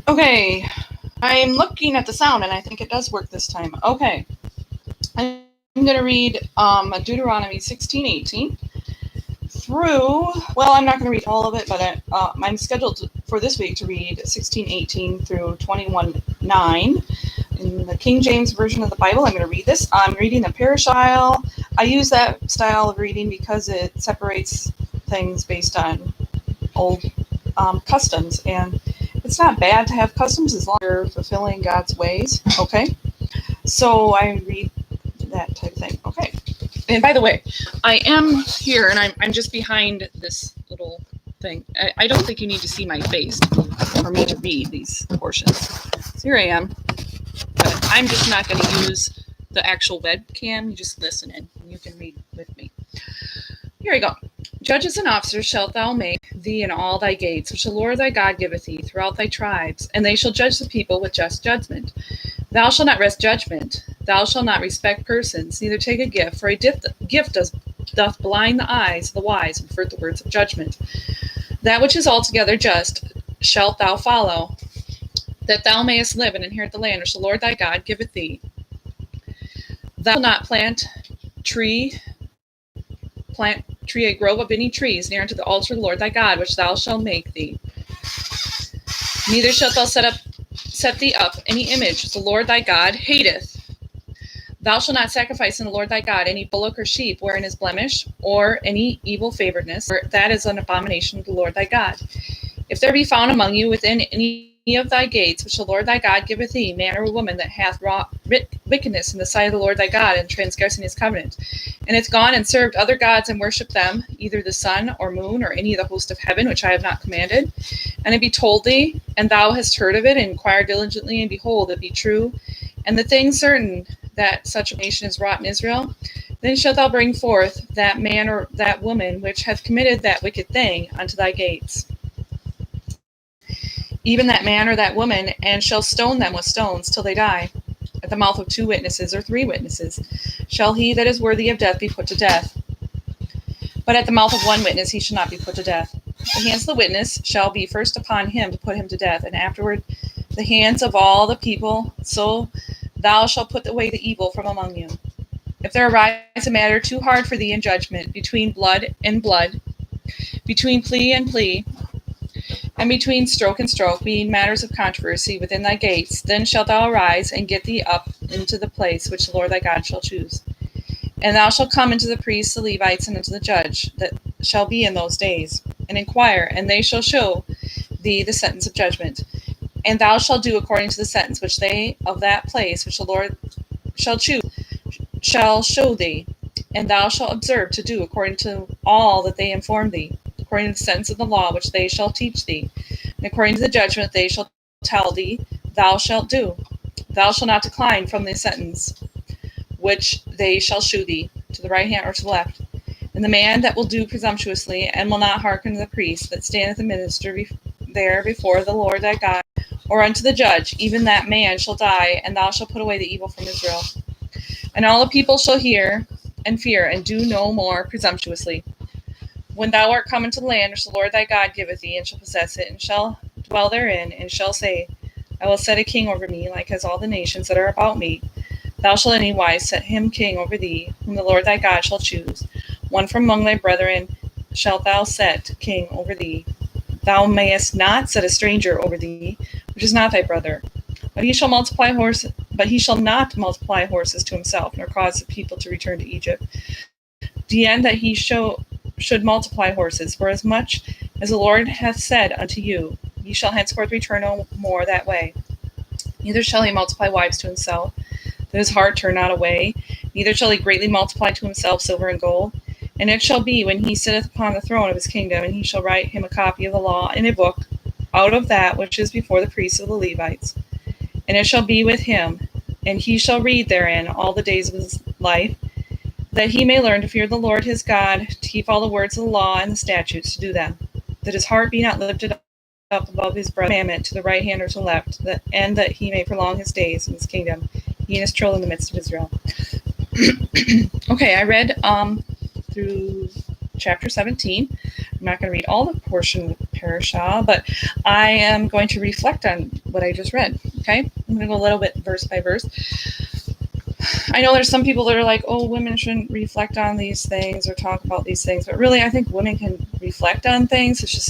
Okay, I'm looking at the sound, and I think it does work this time. Okay, I'm going to read Deuteronomy 16:18 through, well, I'm not going to read all of it, but I'm scheduled for this week to read 16:18 through 21:9. In the King James Version of the Bible, I'm going to read this. I'm reading the Parashah style. I use that style of reading because it separates things based on old customs, and it's not bad to have customs as long as you're fulfilling God's ways. Okay, so I read that type of thing. Okay, and by the way, I am here, and I'm just behind this little thing. I don't think you need to see my face for me to read these portions. So here I am, but I'm just not going to use the actual webcam. You just listen in, and you can read with me. Here we go. Judges and officers shalt thou make thee in all thy gates, which the Lord thy God giveth thee throughout thy tribes, and they shall judge the people with just judgment. Thou shalt not wrest judgment. Thou shalt not respect persons, neither take a gift, for a gift doth blind the eyes of the wise, and pervert the words of judgment. That which is altogether just shalt thou follow, that thou mayest live and inherit the land which the Lord thy God giveth thee. Thou shalt not plant a grove of any trees near unto the altar of the Lord thy God, which thou shalt make thee. Neither shalt thou set thee up any image which the Lord thy God hateth. Thou shalt not sacrifice unto the Lord thy God any bullock or sheep wherein is blemish, or any evil favoredness, for that is an abomination to the Lord thy God. If there be found among you within any of thy gates, which the Lord thy God giveth thee, man or woman that hath wrought wickedness in the sight of the Lord thy God, and transgressing his covenant, and hath gone and served other gods and worshipped them, either the sun or moon, or any of the host of heaven, which I have not commanded, and it be told thee, and thou hast heard of it, and inquired diligently, and behold, it be true, and the thing certain that such a nation is wrought in Israel, then shalt thou bring forth that man or that woman which hath committed that wicked thing unto thy gates, even that man or that woman, and shall stone them with stones till they die. At the mouth of 2 witnesses or 3 witnesses shall he that is worthy of death be put to death. But at the mouth of 1 witness he shall not be put to death. The hands of the witness shall be first upon him to put him to death, and afterward the hands of all the people. So thou shalt put away the evil from among you. If there arise a matter too hard for thee in judgment, between blood and blood, between plea and plea, and between stroke and stroke, being matters of controversy within thy gates, then shalt thou arise and get thee up into the place which the Lord thy God shall choose. And thou shalt come into the priests, the Levites, and into the judge that shall be in those days, and inquire, and they shall show thee the sentence of judgment. And thou shalt do according to the sentence which they of that place which the Lord shall choose shall show thee. And thou shalt observe to do according to all that they inform thee, according to the sentence of the law which they shall teach thee, and according to the judgment they shall tell thee, thou shalt do. Thou shalt not decline from the sentence which they shall shew thee, to the right hand or to the left. And the man that will do presumptuously, and will not hearken to the priest that standeth a minister there before the Lord thy God, or unto the judge, even that man shall die, and thou shalt put away the evil from Israel. And all the people shall hear and fear, and do no more presumptuously. When thou art come into the land which the Lord thy God giveth thee, and shall possess it, and shall dwell therein, and shall say, I will set a king over me, like as all the nations that are about me, thou shalt anywise set him king over thee, whom the Lord thy God shall choose. One from among thy brethren shalt thou set king over thee. Thou mayest not set a stranger over thee, which is not thy brother. But he shall not multiply horses to himself, nor cause the people to return to Egypt, the end that he should multiply horses, for as much as the Lord hath said unto you, ye shall henceforth return no more that way. Neither shall he multiply wives to himself, that his heart turn not away, neither shall he greatly multiply to himself silver and gold. And it shall be, when he sitteth upon the throne of his kingdom, and he shall write him a copy of the law in a book, out of that which is before the priests of the Levites. And it shall be with him, and he shall read therein all the days of his life, that he may learn to fear the Lord his God, to keep all the words of the law and the statutes, to do them, that his heart be not lifted up above his commandment to the right hand or to the left, and that he may prolong his days in his kingdom, he and his children in the midst of Israel. Okay, I read through chapter 17. I'm not going to read all the portion of Parashah, but I am going to reflect on what I just read. Okay? I'm going to go a little bit verse by verse. I know there's some people that are like, oh, women shouldn't reflect on these things or talk about these things, but really I think women can reflect on things. It's just